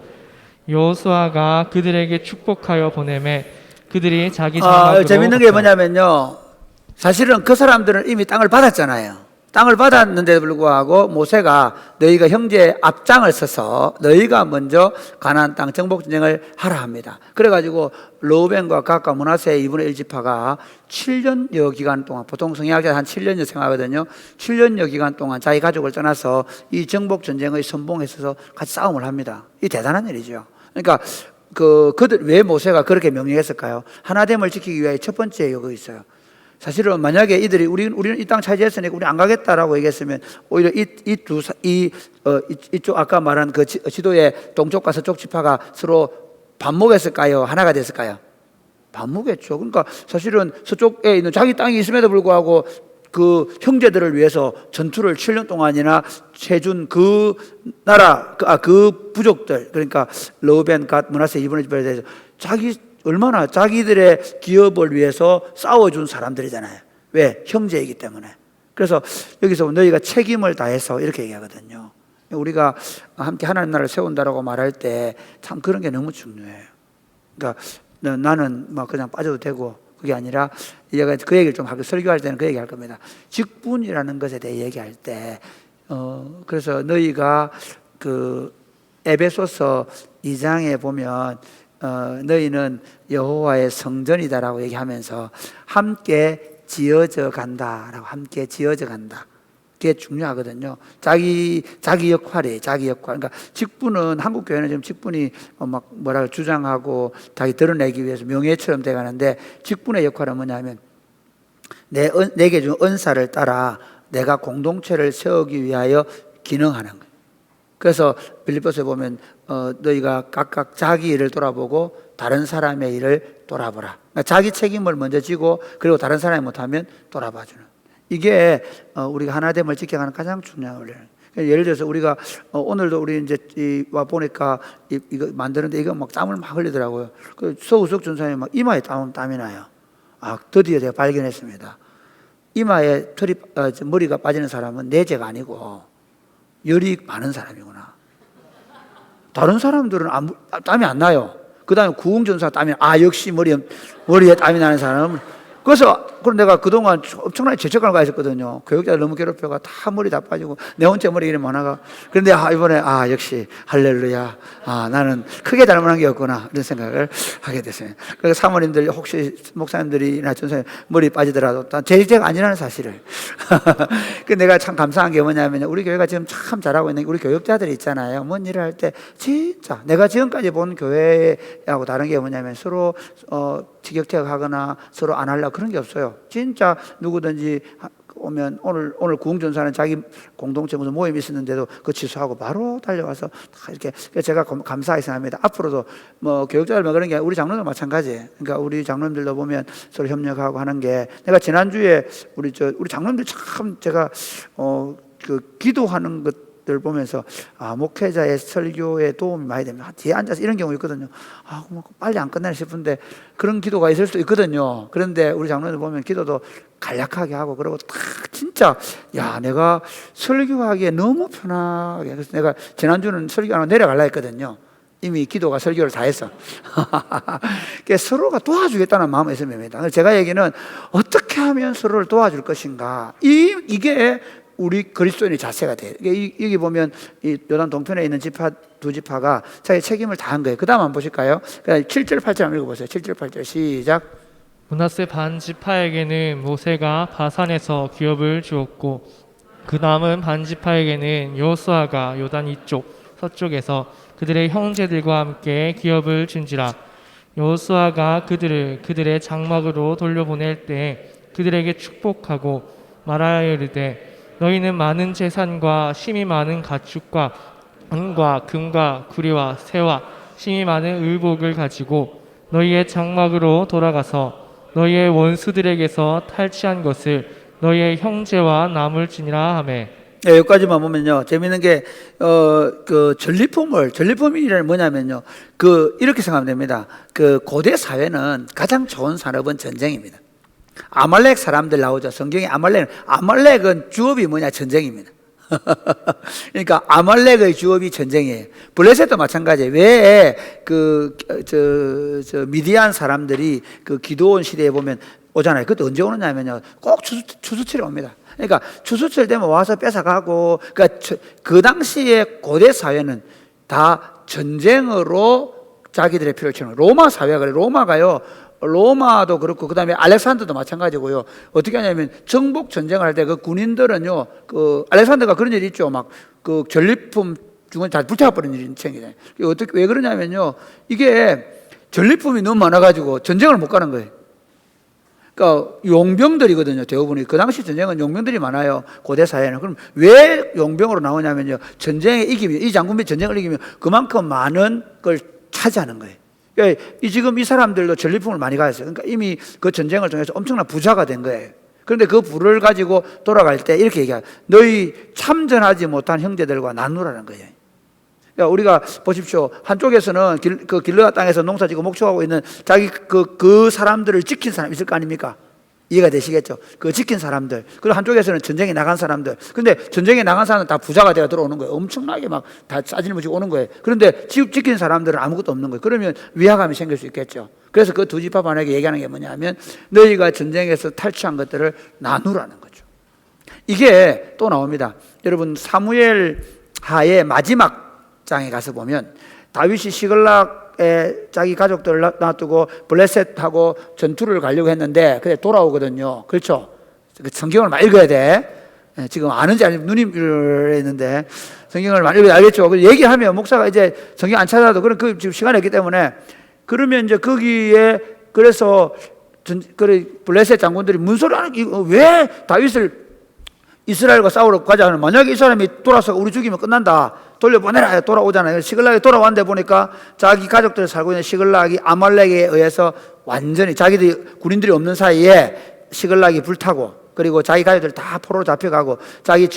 여호수아가 그들에게 축복하여 보내매 그들이 자기 장막으로 재밌는 게 뭐냐면요, 사실은 그 사람들은 이미 땅을 받았잖아요. 땅을 받았는데도 불구하고 모세가 너희가 형제 앞장을 서서 너희가 먼저 가나안 땅 정복 전쟁을 하라 합니다. 그래가지고 르우벤과 gad과 므낫세의 2분의 1지파가 7년여 기간 동안, 보통 성경학자 한 7년여 생각하거든요. 7년여 기간 동안 자기 가족을 떠나서 이 정복 전쟁의 선봉에 서서 같이 싸움을 합니다. 이 대단한 일이죠. 그러니까 그들 왜 모세가 그렇게 명령했을까요? 하나됨을 지키기 위해 첫 번째 이유가 있어요. 사실은 만약에 이들이 우리는 이 땅 차지했으니까 우리 안 가겠다라고 얘기했으면 오히려 이쪽 아까 말한 그 지도의 동쪽과 서쪽 지파가 서로 반목했을까요? 하나가 됐을까요? 반목했죠. 그러니까 사실은 서쪽에 있는 자기 땅이 있음에도 불구하고 그 형제들을 위해서 전투를 7년 동안이나 해준 그 나라, 그 부족들, 그러니까 르우벤, 갓, 므낫세 2분의 1에 대해서 얼마나 자기들의 기업을 위해서 싸워준 사람들이잖아요. 왜? 형제이기 때문에. 그래서 여기서 너희가 책임을 다해서 이렇게 얘기하거든요. 우리가 함께 하나님 나라를 세운다라고 말할 때 참 그런 게 너무 중요해요. 그러니까 나는 막 그냥 빠져도 되고 그게 아니라 얘가 그 얘기를 좀 하고 설교할 때는 그 얘기 할 겁니다. 직분이라는 것에 대해 얘기할 때 그래서 너희가 그 에베소서 2장에 보면 너희는 여호와의 성전이다라고 얘기하면서 함께 지어져 간다라고, 함께 지어져 간다. 그게 중요하거든요. 자기 역할이 자기 역할. 그러니까 직분은 한국 교회는 지금 직분이 막 뭐라 주장하고 자기 드러내기 위해서 명예처럼 돼가는데 직분의 역할은 뭐냐면 내게 준 은사를 따라 내가 공동체를 세우기 위하여 기능하는 거예요. 그래서 빌립보서에 보면 너희가 각각 자기 일을 돌아보고 다른 사람의 일을 돌아보라. 그러니까 자기 책임을 먼저 지고 그리고 다른 사람이 못하면 돌아봐주는. 이게 우리가 하나됨을 지켜가는 가장 중요한 원리예요. 예를 들어서 우리가 오늘도 우리 이제 와 보니까 이거 만드는데 이거 막 땀을 막 흘리더라고요. 그 서우석 전사님 막 이마에 땀이 나요. 드디어 제가 발견했습니다. 이마에 머리가 빠지는 사람은 내재가 아니고 열이 많은 사람이구나. 다른 사람들은 땀이 안 나요. 그 다음에 구웅전사 땀이 역시 머리에 땀이 나는 사람은. 그래서 내가 그동안 엄청나게 죄책감을 가졌거든요. 교육자를 너무 괴롭혀가 다 머리 다 빠지고 내 혼자 머리 이름 많아가. 그런데 이번에 역시 할렐루야. 나는 크게 잘못한 게 없구나 이런 생각을 하게 됐어요. 그래서 사모님들 혹시 목사님들이나 전사님 머리 빠지더라도 제가 아니라는 사실을. 그 내가 참 감사한 게 뭐냐면 우리 교회가 지금 참 잘하고 있는 게 우리 교육자들이 있잖아요. 뭔 일을 할 때 진짜 내가 지금까지 본 교회하고 다른 게 뭐냐면 서로 티격태격하거나 서로 안 하려고 그런 게 없어요. 진짜 누구든지 오면 오늘 구흥전사는 자기 공동체 무슨 모임이 있었는데도 그 취소하고 바로 달려와서 다 이렇게. 제가 감사하게 생각합니다. 앞으로도 뭐 교육자들만 그런 게 우리 장로도 마찬가지. 그러니까 우리 장로님들도 보면 서로 협력하고 하는 게, 내가 지난주에 우리 장로님들 참 제가 그 기도하는 것들 보면서 목회자의 설교에 도움이 많이 됩니다. 뒤에 앉아서 이런 경우 있거든요. 뭐 빨리 안 끝나나 싶은데 그런 기도가 있을 수도 있거든요. 그런데 우리 장로들 보면 기도도 간략하게 하고 그러고 딱 진짜 내가 설교하기에 너무 편하게. 그래서 내가 지난주는 설교 안 하고 내려가려 했거든요. 이미 기도가 설교를 다 했어. 서로가 도와주겠다는 마음이 있습니다. 제가 얘기는 어떻게 하면 서로를 도와줄 것인가, 이게 우리 그리스도인의 자세가 돼요. 여기 보면 이 요단 동편에 있는 두 지파가 자기 책임을 다한 거예요. 그 다음 한번 보실까요? 7절 8절 한번 읽어보세요. 7절 8절 시작. 므낫세 반 지파에게는 모세가 바산에서 기업을 주었고 그 남은 반 지파에게는 여호수아가 요단 이쪽 서쪽에서 그들의 형제들과 함께 기업을 준지라. 여호수아가 그들의 장막으로 돌려보낼 때 그들에게 축복하고 말하여 이르되 너희는 많은 재산과 심이 많은 가축과 은과 금과 구리와 새와 심이 많은 의복을 가지고 너희의 장막으로 돌아가서 너희의 원수들에게서 탈취한 것을 너희의 형제와 나물지니라 하매. 네, 여기까지만 보면요. 재밌는 게, 전리품이란 뭐냐면요. 이렇게 생각하면 됩니다. 고대 사회는 가장 좋은 산업은 전쟁입니다. 아말렉 사람들 나오죠. 성경에 아말렉은 주업이 뭐냐? 전쟁입니다. 그러니까 아말렉의 주업이 전쟁이에요. 블레셋도 마찬가지예요. 왜 미디안 사람들이 기드온 시대에 보면 오잖아요. 그때 언제 오느냐면요. 꼭 추수철에 옵니다. 그러니까 추수철 되면 와서 뺏어가고, 그러니까 그 당시에 고대 사회는 다 전쟁으로 자기들의 필요를 채우는 로마 사회가 그래. 로마도 그렇고 그다음에 알렉산더도 마찬가지고요. 어떻게 하냐면 정복 전쟁을 할 때 그 군인들은요, 알렉산더가 그런 일이 있죠. 막 전리품 중은 다 불태워버리는 일이 생기잖아요. 왜 그러냐면요, 이게 전리품이 너무 많아가지고 전쟁을 못 가는 거예요. 그러니까 용병들이거든요. 대부분이 그 당시 전쟁은 용병들이 많아요. 고대 사회는. 그럼 왜 용병으로 나오냐면요, 전쟁에 이기면, 이 장군이 전쟁을 이기면 그만큼 많은 걸 차지하는 거예요. 그러니까 지금 이 사람들도 전리품을 많이 가졌어요. 그러니까 이미 그 전쟁을 통해서 엄청난 부자가 된 거예요. 그런데 그 부를 가지고 돌아갈 때 이렇게 얘기해요. 너희 참전하지 못한 형제들과 나누라는 거예요. 그러니까 우리가 보십시오. 한쪽에서는 길르앗 땅에서 농사짓고 목축하고 있는 자기 그 사람들을 지킨 사람 있을 거 아닙니까? 이해가 되시겠죠? 그 지킨 사람들. 그리고 한쪽에서는 전쟁에 나간 사람들. 근데 전쟁에 나간 사람은 다 부자가 되어 들어오는 거예요. 엄청나게 막 다 싸질무지고 오는 거예요. 그런데 지킨 사람들은 아무것도 없는 거예요. 그러면 위화감이 생길 수 있겠죠. 그래서 그 두 지파반에게 얘기하는 게 뭐냐면 너희가 전쟁에서 탈취한 것들을 나누라는 거죠. 이게 또 나옵니다. 여러분, 사무엘 하의 마지막 장에 가서 보면 다윗이 시글락에 자기 가족들을 놔두고 블레셋하고 전투를 가려고 했는데 그때 돌아오거든요. 그렇죠? 성경을 많이 읽어야 돼. 지금 아는지 아니면 누님을 했는데 성경을 많이 읽어야 알겠죠? 얘기하면 목사가 이제 성경 안 찾아도 그런 지금 시간이 없기 때문에 그러면 이제 거기에 그래서 블레셋 장군들이 문소리하는 왜 다윗을 이스라엘과 싸우러 가자 하는, 만약에 이 사람이 돌아서 우리 죽이면 끝난다, 돌려보내라, 돌아오잖아요. 시글락이 돌아왔는데 보니까 자기 가족들 살고 있는 시글락이 아말렉에 의해서 완전히 자기들이 군인들이 없는 사이에 시글락이 불타고, 그리고 자기 가족들 다 포로로 잡혀가고 자기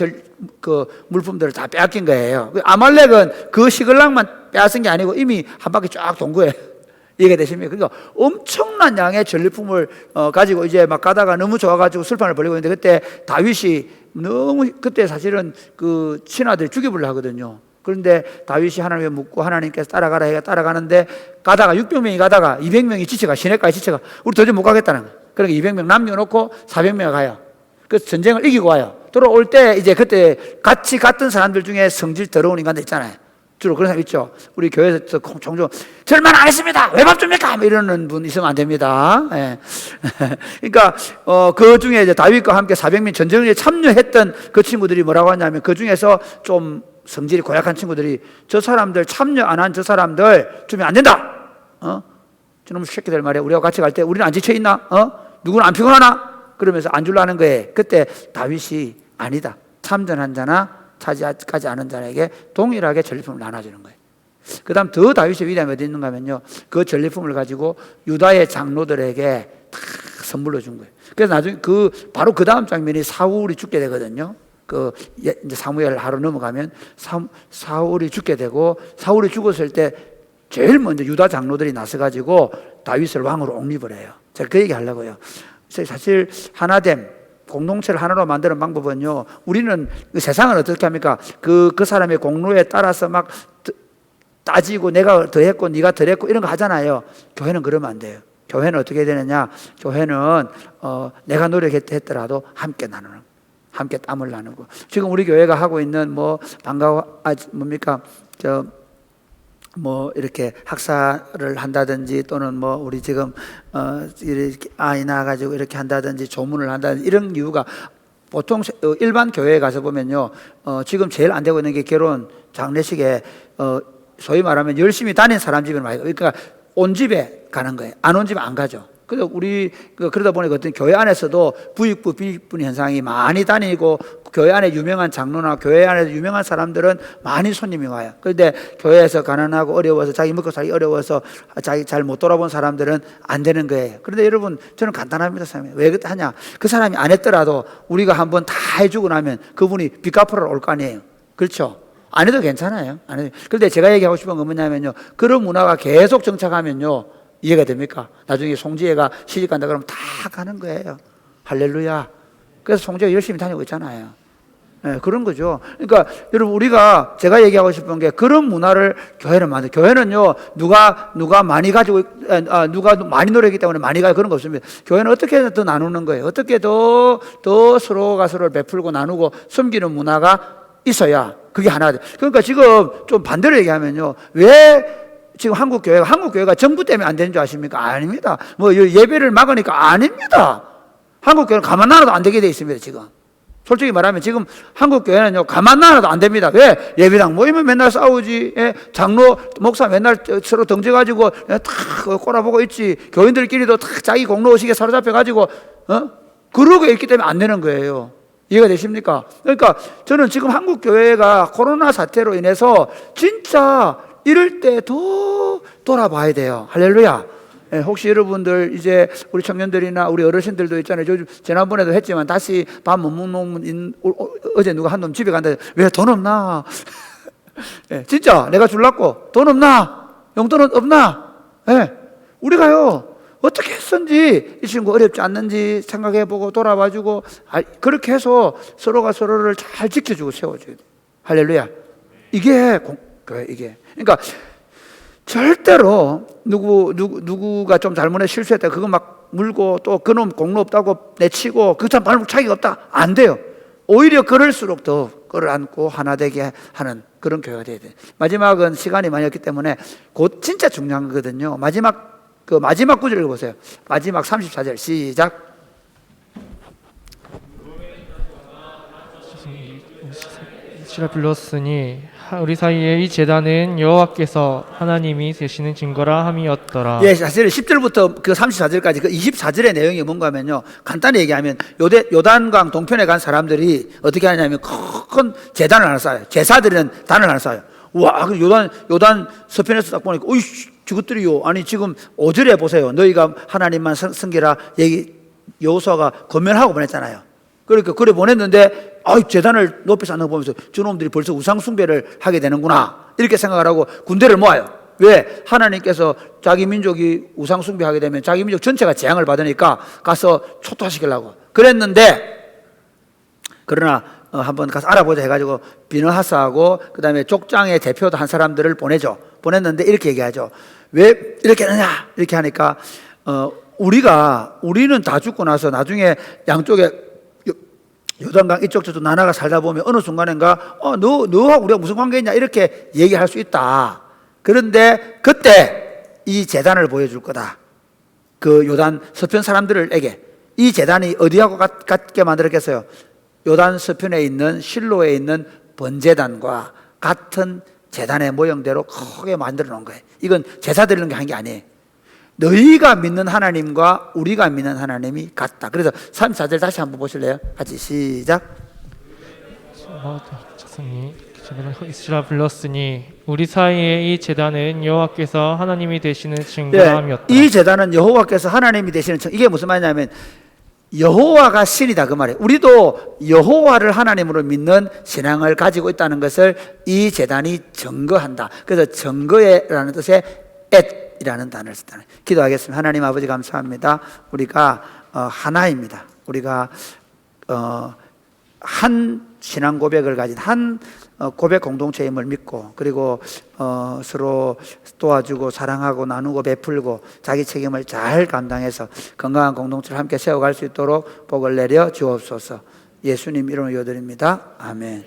물품들을 다 빼앗긴 거예요. 아말렉은 그 시글락만 빼앗은 게 아니고 이미 한 바퀴 쫙 돈 거예요. 이해가 되십니까? 그러니까 엄청난 양의 전리품을 가지고 이제 막 가다가 너무 좋아가지고 술판을 벌리고 있는데, 그때 다윗이 너무, 그때 사실은 그 친아들이 죽여보려고 하거든요. 그런데 다윗이 하나님께 묻고 하나님께서 따라가라 해가 따라가는데, 가다가 600명이 가다가 200명이 지쳐가, 시내까지 지쳐가 우리 도저히 못 가겠다는 거예요. 그러니까 200명 남겨놓고 400명이 가요. 그래서 전쟁을 이기고 와요. 돌아올 때 이제 그때 같이 갔던 사람들 중에 성질 더러운 인간들 있잖아요. 주로 그런 사람 있죠. 우리 교회에서 종종 절만 안 했습니다, 왜 밥 줍니까? 이러는 분 있으면 안 됩니다. 예. 그러니까 그 중에 이제 다윗과 함께 400명 전쟁에 참여했던 그 친구들이 뭐라고 하냐면, 그 중에서 좀 성질이 고약한 친구들이 저 사람들, 참여 안 한 저 사람들 주면 안 된다. 저놈 새끼들 말이야. 우리가 같이 갈 때 우리는 안 지쳐 있나? 누구는 안 피곤하나? 그러면서 안 주려는 거예요. 그때 다윗이 아니다, 참전한 자나 차지하지 않은 자에게 동일하게 전리품을 나눠주는 거예요. 그 다음 더 다윗의 위대함이 어디 있는가 하면요, 그 전리품을 가지고 유다의 장로들에게 다 선물로 준 거예요. 그래서 나중에 바로 그 다음 장면이 사울이 죽게 되거든요. 이제 사무엘 하루 넘어가면 사울이 죽게 되고, 사울이 죽었을 때 제일 먼저 유다 장로들이 나서가지고 다윗을 왕으로 옹립을 해요. 제가 그 얘기 하려고요. 사실 하나됨, 공동체를 하나로 만드는 방법은요, 우리는 세상은 어떻게 합니까? 그 사람의 공로에 따라서 막 따지고 내가 더 했고 네가 덜 했고 이런 거 하잖아요. 교회는 그러면 안 돼요. 교회는 어떻게 되느냐? 교회는 내가 노력했더라도 함께 나누는, 함께 땀을 나누고. 지금 우리 교회가 하고 있는 이렇게 학사를 한다든지, 또는 우리 지금 이렇게 아이 낳아가지고 이렇게 한다든지, 조문을 한다든지, 이런 이유가 보통 일반 교회에 가서 보면요, 지금 제일 안 되고 있는 게 결혼 장례식에 소위 말하면 열심히 다닌 사람 집에 많이, 그러니까 온 집에 가는 거예요. 안 온 집에 안 가죠. 그래서 그러다 보니까 어떤 교회 안에서도 부익부, 비익분 현상이 많이 다니고 교회 안에 유명한 장로나 교회 안에 유명한 사람들은 많이 손님이 와요. 그런데 교회에서 가난하고 어려워서 자기 먹고 살기 어려워서 자기 잘 못 돌아본 사람들은 안 되는 거예요. 그런데 여러분 저는 간단합니다. 왜 하냐? 그 사람이 안 했더라도 우리가 한번 다 해주고 나면 그분이 빚 갚으러 올 거 아니에요. 그렇죠? 안 해도 괜찮아요. 안 해도. 그런데 제가 얘기하고 싶은 건 뭐냐면요, 그런 문화가 계속 정착하면요, 이해가 됩니까? 나중에 송지혜가 시집 간다 그러면 다 가는 거예요. 할렐루야. 그래서 송지혜가 열심히 다니고 있잖아요. 네, 그런 거죠. 그러니까 여러분, 우리가 제가 얘기하고 싶은 게 그런 문화를 교회는 만들. 교회는요, 누가 많이 가지고 누가 많이 노력했기 때문에 많이 가요, 그런 거 없습니다. 교회는 어떻게 더 나누는 거예요. 어떻게 더 서로가 서로를 베풀고 나누고 섬기는 문화가 있어야 그게 하나 돼. 그러니까 지금 좀 반대로 얘기하면요, 왜 지금 한국 교회가 정부 때문에 안 되는 줄 아십니까? 아닙니다. 뭐 예배를 막으니까 아닙니다. 한국 교회는 가만 놔둬도 안 되게 돼 있습니다. 지금 솔직히 말하면 지금 한국 교회는요, 가만 놔둬도 안 됩니다. 왜? 예배당 모이면 맨날 싸우지. 예? 장로 목사 맨날 서로 덩져가지고 탁 꼬라보고 있지. 교인들끼리도 탁 자기 공로의식에 사로잡혀가지고 그러고 있기 때문에 안 되는 거예요. 이해가 되십니까? 그러니까 저는 지금 한국 교회가 코로나 사태로 인해서 진짜 이럴 때 더 돌아봐야 돼요. 할렐루야. 예, 혹시 여러분들 이제 우리 청년들이나 우리 어르신들도 있잖아요. 지난번에도 했지만 다시 밥 못 먹는 어제 누가 한 놈 집에 간다. 왜 돈 없나? 예, 진짜 내가 줄라고 돈 없나? 용돈 없나? 예, 우리가요 어떻게 했는지 이 친구 어렵지 않는지 생각해보고 돌아봐주고 그렇게 해서 서로가 서로를 잘 지켜주고 세워줘야 돼. 할렐루야. 이게 이게 그러니까 절대로 누구가 좀 잘못해 실수했다 그거 막 물고 또 그놈 공로 없다고 내치고 그 사람 발목 차기가 없다 안 돼요. 오히려 그럴수록 더 끌어안고 하나 되게 하는 그런 교회가 돼야 돼. 마지막은 시간이 많이 없기 때문에 곧 진짜 중요한 거거든요. 마지막 구절을 보세요. 마지막 34절 시작. 이스라 불렀으니 우리 사이에 이 제단은 여호와께서 하나님이 되시는 증거라 함이었더라. 예, 사실 10절부터 그 34절까지 그 24절의 내용이 뭔가 하면요, 간단히 얘기하면 요단강 동편에 간 사람들이 어떻게 하냐면 큰 제단을 하나 쌓아요. 제사드리는 단을 하나 쌓아요. 와, 그 요단 서편에서 딱 보니까 어이 저것들이요, 아니 지금 5절에 보세요. 너희가 하나님만 섬기라 여호수아가 권면하고 보냈잖아요. 그러니까 그래 보냈는데 제단을 높이 쌓는 거 보면서 저놈들이 벌써 우상 숭배를 하게 되는구나 이렇게 생각을 하고 군대를 모아요. 왜? 하나님께서 자기 민족이 우상 숭배하게 되면 자기 민족 전체가 재앙을 받으니까 가서 초토화시키려고 그랬는데, 그러나 한번 가서 알아보자 해가지고 비느하스하고 그 다음에 족장의 대표도 한 사람들을 보냈는데 이렇게 얘기하죠. 왜 이렇게 하느냐 이렇게 하니까 우리는 다 죽고 나서 나중에 양쪽에 요단강 이쪽 저쪽 나라가 살다 보면 어느 순간인가 너하고 우리가 무슨 관계있냐 이렇게 얘기할 수 있다. 그런데 그때 이 제단을 보여줄 거다. 그 요단 서편 사람들에게 이 제단이 어디하고 같게 만들었겠어요? 요단 서편에 있는 실로에 있는 번제단과 같은 제단의 모형대로 크게 만들어 놓은 거예요. 이건 제사 드리는 게 한 게 아니에요. 너희가 믿는 하나님과 우리가 믿는 하나님이 같다. 그래서 34절 다시 한번 보실래요? 같이 시작. 이스라 불렀으니 우리 사이에 이 제단은 여호와께서 하나님이 되시는 증거함이었다. 이 제단은 여호와께서 하나님이 되시는 증거. 이게 무슨 말이냐면 여호와가 신이다 그 말이에요. 우리도 여호와를 하나님으로 믿는 신앙을 가지고 있다는 것을 이 제단이 증거한다. 그래서 증거라는 뜻의 이라는 단어를 썼다. 기도하겠습니다. 하나님 아버지 감사합니다. 우리가 하나입니다. 우리가 한 신앙 고백을 가진 한 고백 공동체임을 믿고, 그리고 서로 도와주고 사랑하고 나누고 베풀고 자기 책임을 잘 감당해서 건강한 공동체를 함께 세워갈 수 있도록 복을 내려 주옵소서. 예수님 이름으로 기도드립니다. 아멘.